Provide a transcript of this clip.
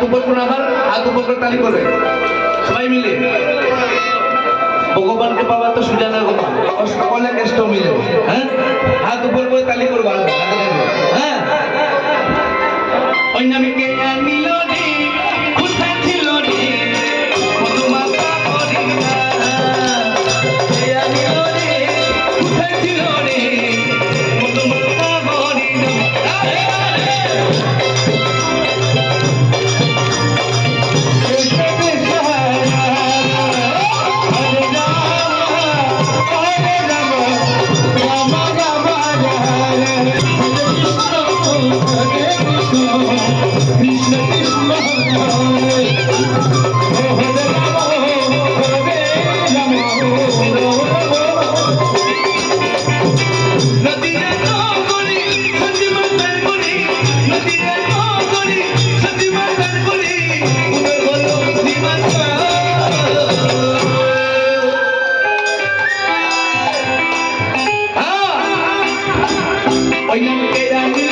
উপর করুন, আবার হাত উপর করে তালি করবে সবাই মিলে। ভগবানকে পাওয়া তো সুজা না কথা, সকলে কেষ্ট মিলে। হ্যাঁ, হাত উপর করে তালি করবো। হ্যাঁ, ওই নামে কে আনিল রে, কোথায় ছিল রে মধুমাতা হরিণা, কে আনিল রে, কোথায় ছিল রে মধুমাতা Harina. Oigan que era mi